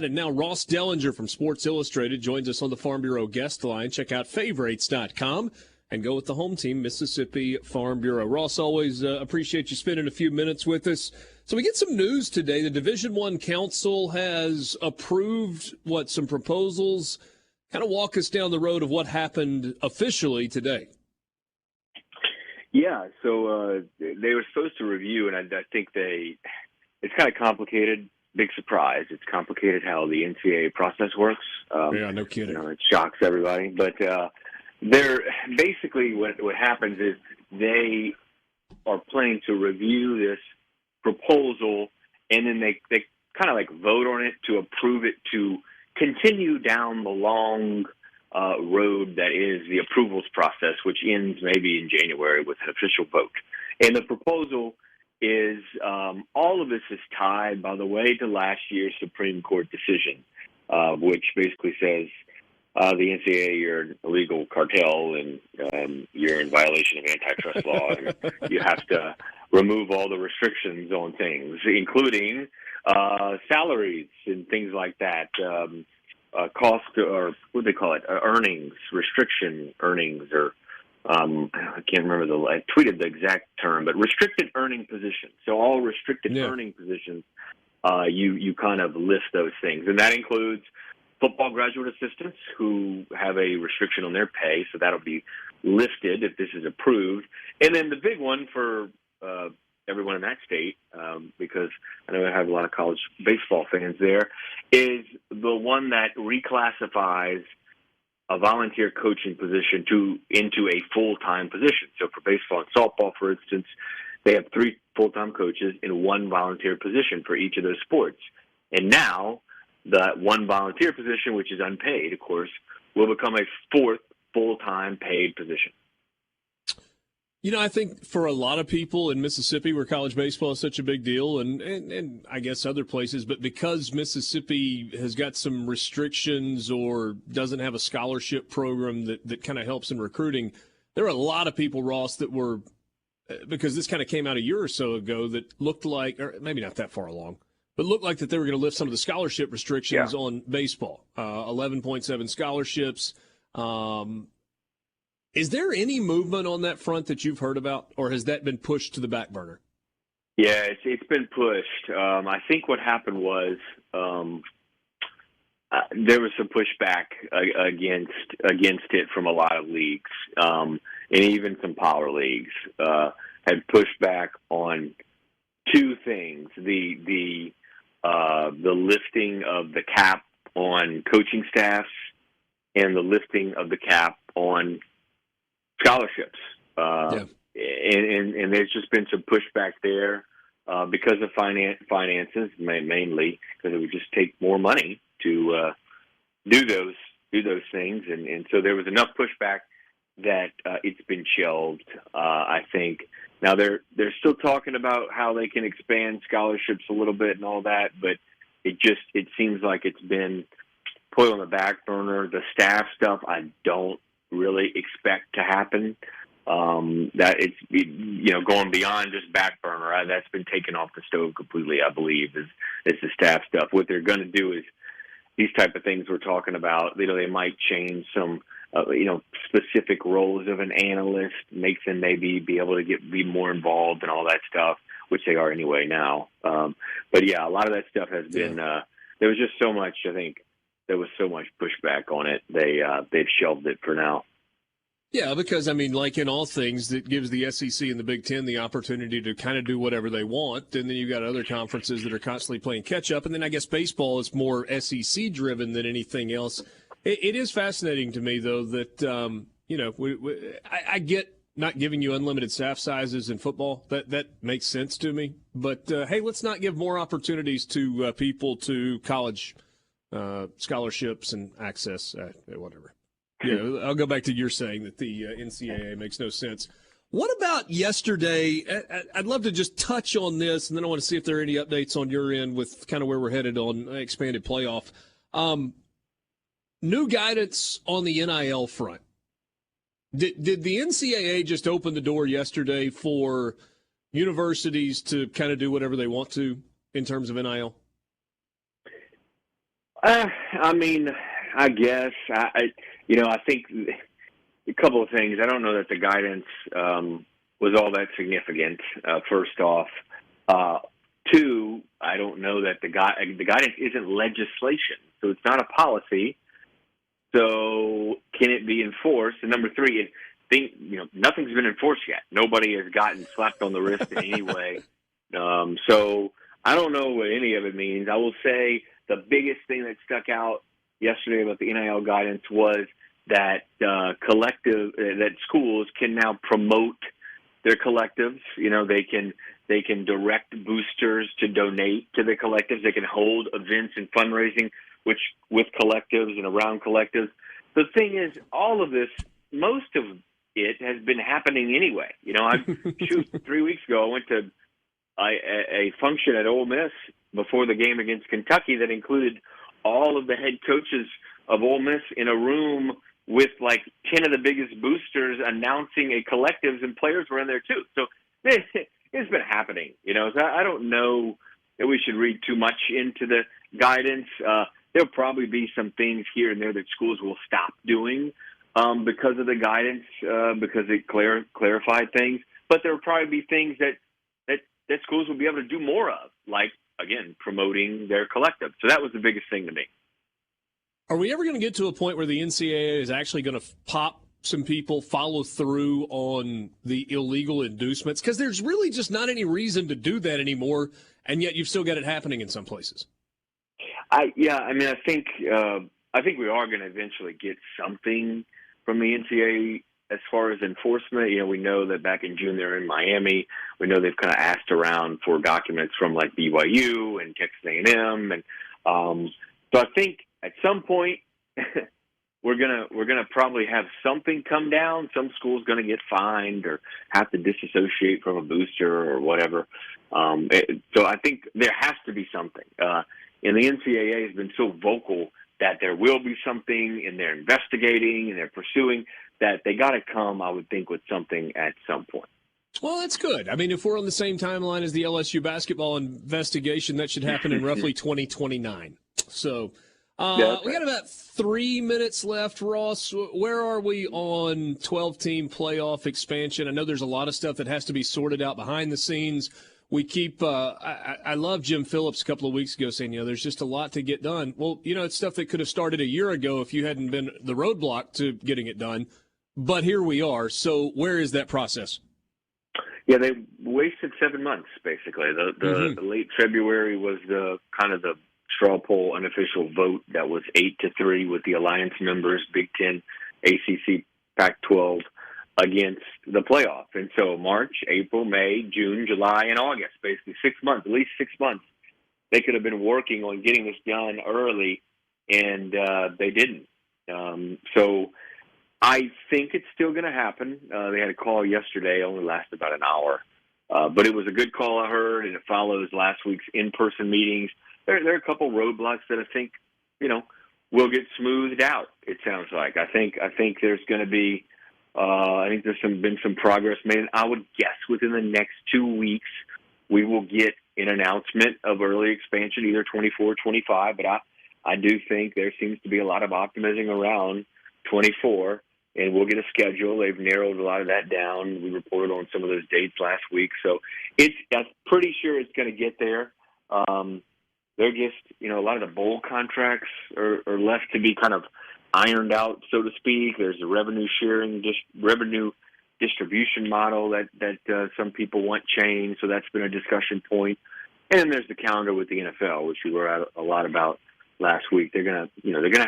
And now Ross Dellenger from Sports Illustrated joins us on the Farm Bureau guest line. Check out favorites.com and go with the home team, Mississippi Farm Bureau. Ross, always appreciate you spending a few minutes with us. So we get some news today. The Division I Council has approved, some proposals. Kind of walk us down the road of what happened officially today. Yeah, so they were supposed to review, and I think it's kind of complicated. Big surprise. It's complicated how the NCAA process works. Yeah, no kidding. It shocks everybody. But they're basically what happens is they are planning to review this proposal, and then they kind of like vote on it to approve it to continue down the long road that is the approvals process, which ends maybe in January with an official vote. And the proposal is all of this is tied, by the way, to last year's Supreme Court decision, which basically says the NCAA, you're an illegal cartel and you're in violation of antitrust law, and you have to remove all the restrictions on things, including salaries and things like that, cost, or what do they call it, earnings, restriction earnings, or I can't remember I tweeted the exact term, but restricted earning positions. So all restricted earning positions, you kind of list those things. And that includes football graduate assistants who have a restriction on their pay. So that'll be lifted if this is approved. And then the big one for everyone in that state, because I know I have a lot of college baseball fans there, is the one that reclassifies a volunteer coaching position into a full-time position. So for baseball and softball, for instance, they have 3 full-time coaches in 1 volunteer position for each of those sports. And now that 1 volunteer position, which is unpaid, of course, will become a 4th full-time paid position. I think for a lot of people in Mississippi where college baseball is such a big deal, and I guess other places, but because Mississippi has got some restrictions or doesn't have a scholarship program that kind of helps in recruiting, there are a lot of people, Ross, that were, because this kind of came out a year or so ago, that looked like, or maybe not that far along, but looked like that they were going to lift some of the scholarship restrictions on baseball. 11.7 scholarships. Is there any movement on that front that you've heard about, or has that been pushed to the back burner? Yeah, it's been pushed. I think what happened was there was some pushback against it from a lot of leagues, and even some power leagues had pushed back on 2 things: the lifting of the cap on coaching staffs and the lifting of the cap on scholarships. And there's just been some pushback there because of finances, mainly because it would just take more money to do those things. And so there was enough pushback that it's been shelved, I think. Now they're still talking about how they can expand scholarships a little bit and all that, but it seems like it's been put on the back burner. The staff stuff, I don't really expect to happen. That it's going beyond just back burner. That's been taken off the stove completely, I believe, is the staff stuff. What they're going to do is these type of things we're talking about. They might change some specific roles of an analyst, make them maybe be able to be more involved and all that stuff, which they are anyway now. But yeah, a lot of that stuff has been. There was just so much. I think there was so much pushback on it. They've shelved it for now. Yeah, because, like in all things, that gives the SEC and the Big Ten the opportunity to kind of do whatever they want. And then you've got other conferences that are constantly playing catch-up. And then I guess baseball is more SEC-driven than anything else. It is fascinating to me, though, that, I get not giving you unlimited staff sizes in football. That makes sense to me. But, hey, let's not give more opportunities to people to college scholarships and access, whatever. Yeah, I'll go back to your saying that the NCAA makes no sense. What about yesterday? I'd love to just touch on this, and then I want to see if there are any updates on your end with kind of where we're headed on expanded playoff. New guidance on the NIL front. Did the NCAA just open the door yesterday for universities to kind of do whatever they want to in terms of NIL? I mean, I guess I think a couple of things. I don't know that the guidance was all that significant. First off, two, I don't know that the guidance isn't legislation, so it's not a policy. So can it be enforced? And number three, nothing's been enforced yet. Nobody has gotten slapped on the wrist in any way. So I don't know what any of it means. I will say the biggest thing that stuck out yesterday about the NIL guidance was that that schools can now promote their collectives. They can direct boosters to donate to the collectives. They can hold events and fundraising with collectives and around collectives. The thing is, all of this, most of it has been happening anyway. 3 weeks ago, I went to a function at Ole Miss before the game against Kentucky that included all of the head coaches of Ole Miss in a room with like 10 of the biggest boosters announcing a collectives, and players were in there too. So it's been happening, So I don't know that we should read too much into the guidance. There'll probably be some things here and there that schools will stop doing because of the guidance, because it clarified things. But there will probably be things that schools will be able to do more of, like, again, promoting their collective. So that was the biggest thing to me. Are we ever going to get to a point where the NCAA is actually going to pop some people, follow through on the illegal inducements? Because there's really just not any reason to do that anymore, and yet you've still got it happening in some places. I think we are going to eventually get something from the NCAA as far as enforcement. We know that back in June they're in Miami. We know they've kind of asked around for documents from like BYU and Texas A&M, and so I think at some point we're gonna probably have something come down. Some school's going to get fined or have to disassociate from a booster or whatever. So I think there has to be something. And the NCAA has been so vocal that there will be something, and they're investigating and they're pursuing, that they got to come, I would think, with something at some point. Well, that's good. I mean, if we're on the same timeline as the LSU basketball investigation, that that should happen in roughly 2029. So we got about 3 minutes left, Ross. Where are we on 12-team playoff expansion? I know there's a lot of stuff that has to be sorted out behind the scenes. We keep I love Jim Phillips a couple of weeks ago saying, there's just a lot to get done. Well, it's stuff that could have started a year ago if you hadn't been the roadblock to getting it done. But here we are. So where is that process? Yeah, they wasted 7 months, basically. The late February was the kind of the straw poll unofficial vote that was 8-3 with the alliance members, Big Ten, ACC, Pac-12, against the playoff. And so March, April, May, June, July, and August, basically 6 months, at least 6 months, they could have been working on getting this done early, and they didn't. So I think it's still going to happen. They had a call yesterday, only lasted about an hour. But it was a good call, I heard, and it follows last week's in-person meetings. There are a couple roadblocks that I think, will get smoothed out, it sounds like. I think there's going to be I think there's been some progress made. And I would guess within the next 2 weeks we will get an announcement of early expansion, either 24 or 25. But I do think there seems to be a lot of optimism around 24, and we'll get a schedule. They've narrowed a lot of that down. We reported on some of those dates last week. So I'm pretty sure it's going to get there. They're just, a lot of the bowl contracts are left to be kind of ironed out, so to speak. There's a revenue sharing, revenue distribution model that some people want changed, so that's been a discussion point. And then there's the calendar with the NFL, which we were a lot about last week. They're gonna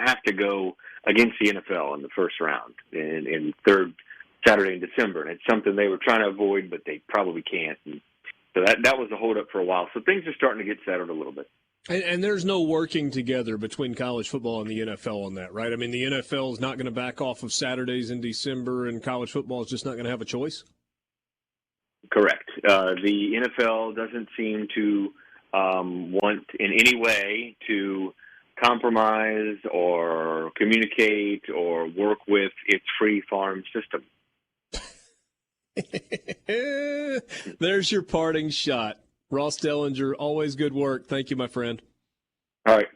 have to go against the NFL in the first round in third Saturday in December, and it's something they were trying to avoid, but they probably can't. And so that was a holdup for a while. So things are starting to get settled a little bit. And there's no working together between college football and the NFL on that, right? I mean, the NFL is not going to back off of Saturdays in December, and college football is just not going to have a choice? Correct. The NFL doesn't seem to want in any way to compromise or communicate or work with its free farm system. There's your parting shot. Ross Dellenger, always good work. Thank you, my friend. All right.